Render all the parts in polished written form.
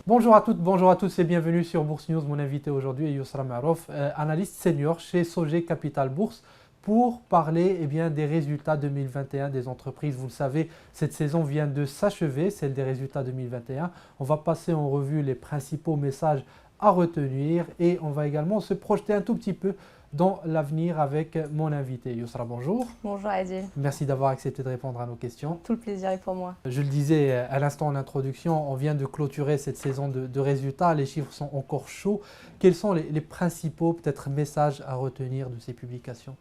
Bonjour à toutes, bonjour à tous et bienvenue sur Bourse News. Mon invité aujourd'hui est Yousra Marouf, analyste senior chez Sogei Capital Bourse pour parler des résultats 2021 des entreprises. Vous le savez, cette saison vient de s'achever, celle des résultats 2021. On va passer en revue les principaux messages à retenir et on va également se projeter un tout petit peu dans l'avenir avec mon invité. Yousra, bonjour. Bonjour Adil. Merci d'avoir accepté de répondre à nos questions. Tout le plaisir est pour moi. Je le disais à l'instant en introduction, on vient de clôturer cette saison de résultats, les chiffres sont encore chauds. Quels sont les principaux peut-être messages à retenir de ces publications?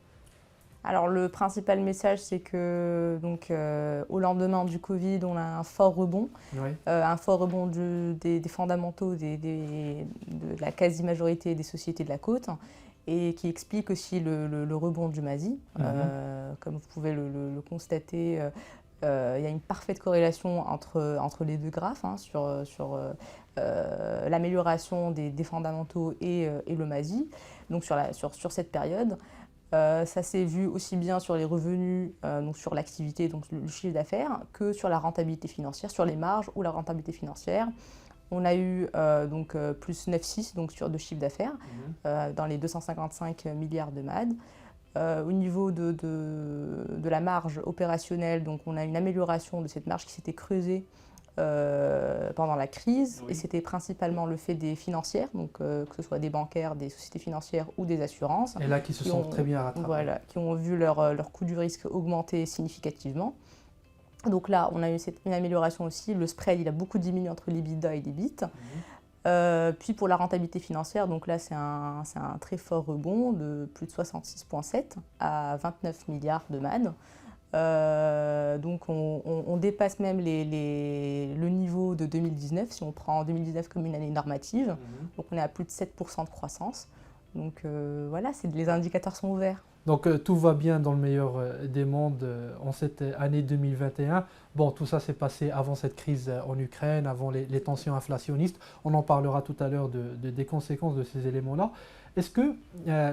Alors le principal message, c'est que au lendemain du Covid, on a un fort rebond, Oui. un fort rebond des fondamentaux de la quasi-majorité des sociétés de la côte et qui explique aussi le rebond du MASI. Comme vous pouvez le constater, il y a une parfaite corrélation entre les deux graphes sur l'amélioration des fondamentaux et le MASI, donc sur cette période. Ça s'est vu aussi bien sur les revenus, donc sur l'activité, donc le chiffre d'affaires, que sur la rentabilité financière, sur les marges ou la rentabilité financière. On a eu plus 9,6 donc sur de chiffre d'affaires dans les 255 milliards de MAD. Au niveau de la marge opérationnelle, donc on a une amélioration de cette marge qui s'était creusée pendant la crise, et c'était principalement le fait des financières, donc que ce soit des bancaires, des sociétés financières ou des assurances. Et là, qui se sont très bien rattrapés. Voilà, qui ont vu leur coût du risque augmenter significativement. Donc là, on a eu une amélioration aussi. Le spread, il a beaucoup diminué entre l'EBITDA et l'EBIT. Puis pour la rentabilité financière, donc là, c'est un très fort rebond de plus de 66,7 à 29 milliards de MAD. Donc on dépasse même le niveau de 2019, si on prend 2019 comme une année normative. Donc on est à plus de 7% de croissance. Donc voilà, les indicateurs sont ouverts. Donc tout va bien dans le meilleur des mondes en cette année 2021. Bon, tout ça s'est passé avant cette crise en Ukraine, avant les tensions inflationnistes. On en parlera tout à l'heure des conséquences de ces éléments-là. Est-ce que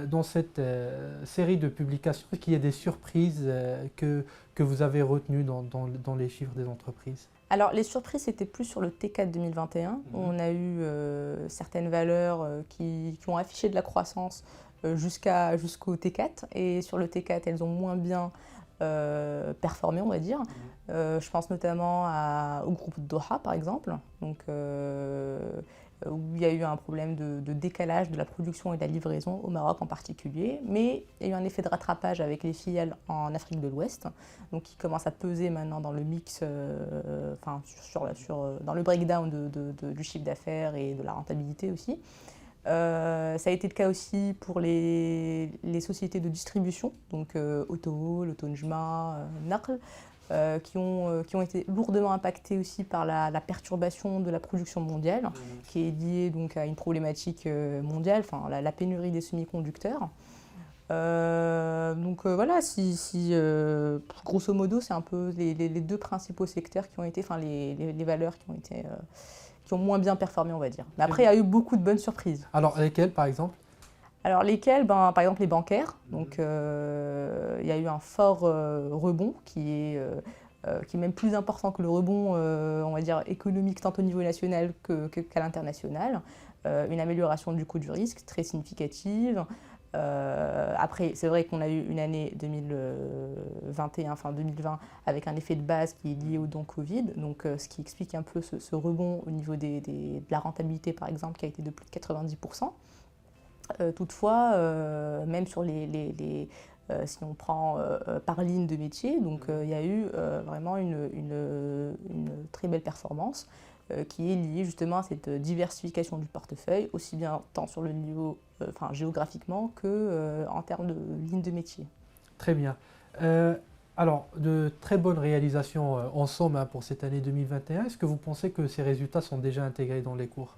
dans cette série de publications, est-ce qu'il y a des surprises que vous avez retenues dans les chiffres des entreprises? Alors les surprises, c'était plus sur le T4 2021. On a eu certaines valeurs qui ont affiché de la croissance jusqu'au T4. Et sur le T4, elles ont moins bien performé, on va dire. Je pense notamment au groupe Doha, par exemple. Donc, où il y a eu un problème de décalage de la production et de la livraison au Maroc en particulier. Mais il y a eu un effet de rattrapage avec les filiales en Afrique de l'Ouest, donc qui commence à peser maintenant dans le mix, dans le breakdown du chiffre d'affaires et de la rentabilité aussi. Ça a été le cas aussi pour les sociétés de distribution, donc Auto, Autonjma, Naql, qui ont été lourdement impactés aussi par la perturbation de la production mondiale, qui est liée donc à une problématique mondiale, la pénurie des semi-conducteurs. Voilà, grosso modo, c'est un peu les deux principaux secteurs qui ont été, les valeurs qui ont moins bien performé, on va dire. Mais après, il y a eu beaucoup de bonnes surprises. Alors, lesquelles, par exemple? Alors, lesquelles? Par exemple, les bancaires. Donc, il y a eu un fort rebond qui est même plus important que le rebond, on va dire, économique, tant au niveau national qu'à l'international. Une amélioration du coût du risque très significative. Après, c'est vrai qu'on a eu une année 2020, avec un effet de base qui est lié au don Covid, donc ce qui explique un peu ce rebond au niveau de la rentabilité, par exemple, qui a été de plus de 90%. Toutefois, même sur si on prend par ligne de métier, donc il y a eu vraiment une très belle performance qui est liée justement à cette diversification du portefeuille, aussi bien tant sur le niveau géographiquement que en termes de ligne de métier. Très bien. Alors, de très bonnes réalisations en somme pour cette année 2021. Est-ce que vous pensez que ces résultats sont déjà intégrés dans les cours?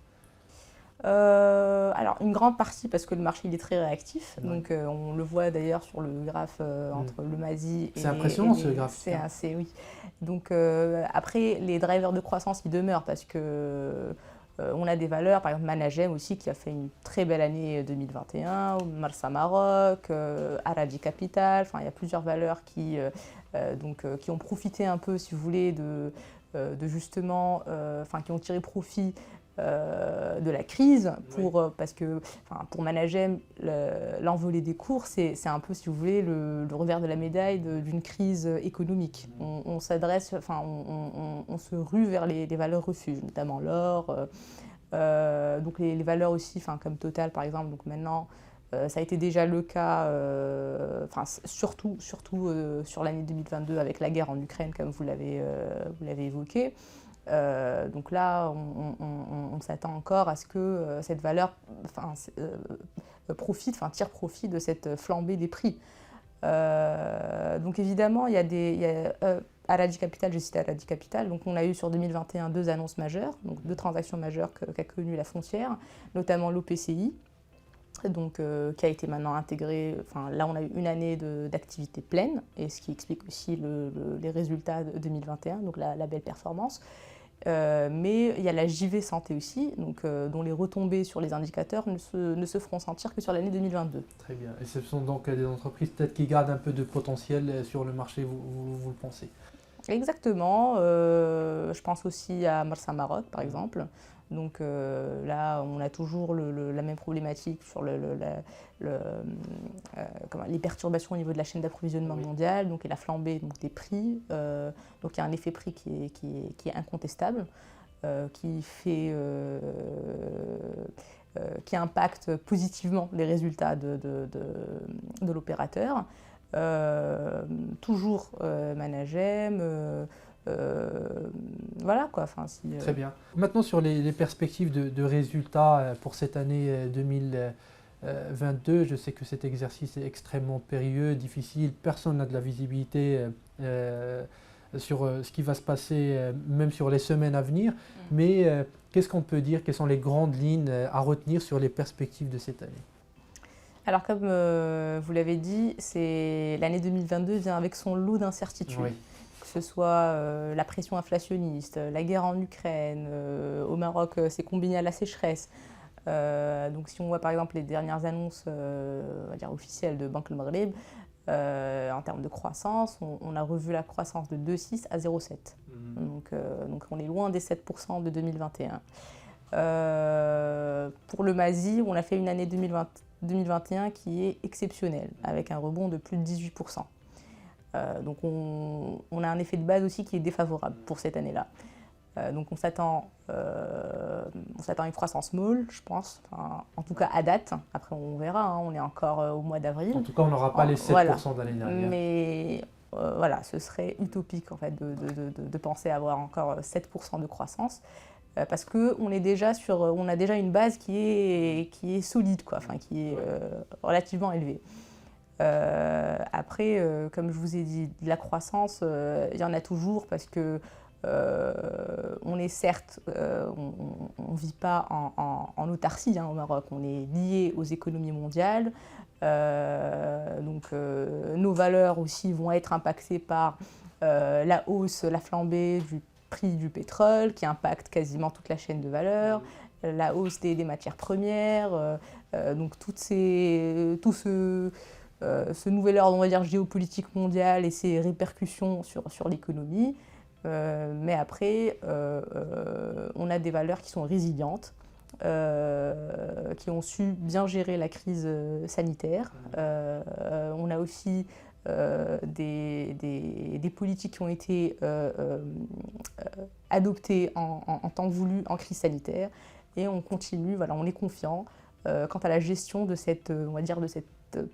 Alors, une grande partie parce que le marché il est très réactif, donc on le voit d'ailleurs sur le graphe entre le MASI et... C'est impressionnant ce graphe. C'est assez, oui. Donc après, les drivers de croissance ils demeurent parce que on a des valeurs, par exemple Managem aussi qui a fait une très belle année 2021, Marsa Maroc, Aradi Capital, il y a plusieurs valeurs qui ont profité un peu, si vous voulez, qui ont tiré profit de la crise, parce que pour Managem, l'envolée des cours, c'est un peu, si vous voulez, le revers de la médaille d'une crise économique. On s'adresse, on se rue vers les valeurs refuges, notamment l'or, donc les valeurs aussi, comme Total par exemple. Donc maintenant, ça a été déjà le cas, surtout sur l'année 2022 avec la guerre en Ukraine, comme vous l'avez évoqué. Donc là, on s'attend encore à ce que cette valeur tire profit de cette flambée des prix. Donc évidemment, il y a Al-Rajhi Capital, j'ai cité Al-Rajhi Capital, donc on a eu sur 2021 deux annonces majeures, donc deux transactions majeures qu'a connues la foncière, notamment l'OPCI, donc, qui a été maintenant intégré. Là, on a eu une année d'activité pleine, et ce qui explique aussi les résultats de 2021, donc la belle performance. Mais il y a la JV Santé aussi, donc, dont les retombées sur les indicateurs ne se feront sentir que sur l'année 2022. Très bien. Et ce sont donc des entreprises peut-être qui gardent un peu de potentiel sur le marché, vous le pensez? Exactement. Je pense aussi à Marsa Maroc, par exemple. Donc là, on a toujours la même problématique sur les perturbations au niveau de la chaîne d'approvisionnement mondiale, donc, et la flambée donc, des prix. Donc il y a un effet prix qui est incontestable, qui impacte positivement les résultats de l'opérateur. Toujours Managem. Voilà quoi. Très bien. Maintenant sur les perspectives de résultats pour cette année 2022, je sais que cet exercice est extrêmement périlleux, difficile, personne n'a de la visibilité sur ce qui va se passer, même sur les semaines à venir, mais qu'est-ce qu'on peut dire, quelles sont les grandes lignes à retenir sur les perspectives de cette année? Alors comme vous l'avez dit, l'année 2022 vient avec son lot d'incertitudes. Oui. Que ce soit la pression inflationniste, la guerre en Ukraine, au Maroc c'est combiné à la sécheresse. Donc si on voit par exemple les dernières annonces on va dire officielles de Banque El Maghreb, en termes de croissance, on a revu la croissance de 2,6 à 0,7. Donc on est loin des 7% de 2021. Pour le MASI, on a fait une année 2021 qui est exceptionnelle, avec un rebond de plus de 18%. Donc on a un effet de base aussi qui est défavorable pour cette année-là. Donc on s'attend à une croissance molle, je pense, en tout cas à date. Après on verra, hein, on est encore au mois d'avril. En tout cas on n'aura pas les 7% de l'année dernière. Mais voilà, ce serait utopique en fait de penser avoir encore 7% de croissance. Parce qu'on est déjà on a déjà une base qui est solide, quoi, qui est relativement élevée. Après, comme je vous ai dit, de la croissance, il y en a toujours parce que on est certes, on ne vit pas en autarcie au Maroc, on est lié aux économies mondiales. Donc nos valeurs aussi vont être impactées par la hausse, la flambée du prix du pétrole qui impacte quasiment toute la chaîne de valeur, la hausse des matières premières, donc tout ce nouvel ordre, on va dire, géopolitique mondial et ses répercussions sur l'économie. Mais après, on a des valeurs qui sont résilientes, qui ont su bien gérer la crise sanitaire. On a aussi des politiques qui ont été adoptées en temps voulu en crise sanitaire. Et on continue, voilà, on est confiant quant à la gestion de cette, on va dire, de cette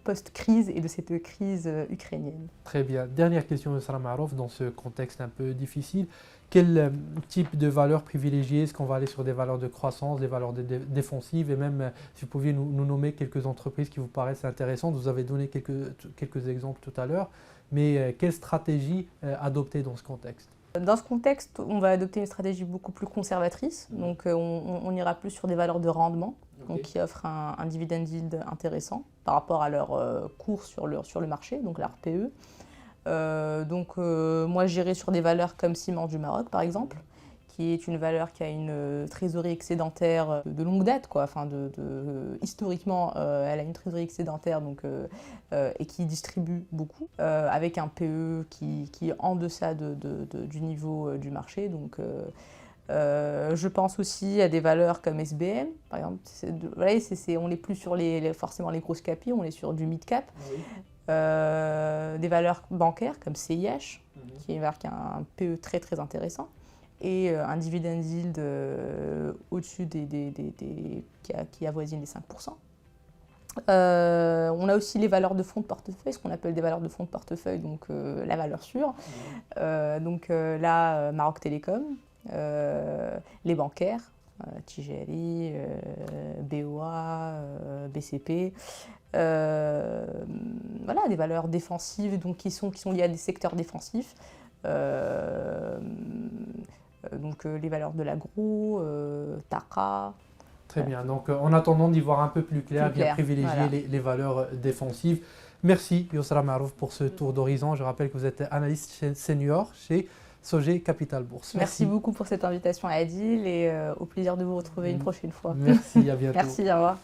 post-crise et de cette crise ukrainienne. Très bien. Dernière question de Sarah Marouf, dans ce contexte un peu difficile. Quel type de valeurs privilégiées? Est-ce qu'on va aller sur des valeurs de croissance, des valeurs défensives? Et même, si vous pouviez nous nommer quelques entreprises qui vous paraissent intéressantes. Vous avez donné quelques exemples tout à l'heure. Mais quelle stratégie adopter dans ce contexte? Dans ce contexte, on va adopter une stratégie beaucoup plus conservatrice. Donc, on ira plus sur des valeurs de rendement, donc, qui offrent un dividend yield intéressant par rapport à leur cours sur le marché, donc la RPE. Moi, j'irai sur des valeurs comme Ciment du Maroc, par exemple, qui est une valeur qui a une trésorerie excédentaire de longue date, quoi. Historiquement, elle a une trésorerie excédentaire et qui distribue beaucoup, avec un PE qui est en deçà du niveau du marché. Donc Je pense aussi à des valeurs comme SBM, par exemple. On n'est plus sur forcément les grosses capis, on est sur du mid-cap. Oui. Des valeurs bancaires comme CIH, qui marque un PE très très intéressant, et un dividend yield au-dessus qui avoisine les 5%. On a aussi les valeurs de fonds de portefeuille, ce qu'on appelle des valeurs de fonds de portefeuille, donc la valeur sûre. Là, Maroc Télécom, les bancaires, Tijari, BOA, BCP. Voilà, des valeurs défensives donc, qui sont liées à des secteurs défensifs. Donc les valeurs de l'agro, Taqa. Très bien, donc en attendant d'y voir un peu plus clair, bien privilégier voilà. les valeurs défensives. Merci Yousra Maarouf pour ce tour d'horizon. Je rappelle que vous êtes analyste senior chez Sogei Capital Bourse. Merci beaucoup pour cette invitation Adil et au plaisir de vous retrouver une prochaine fois. Merci, à bientôt. Merci, au revoir.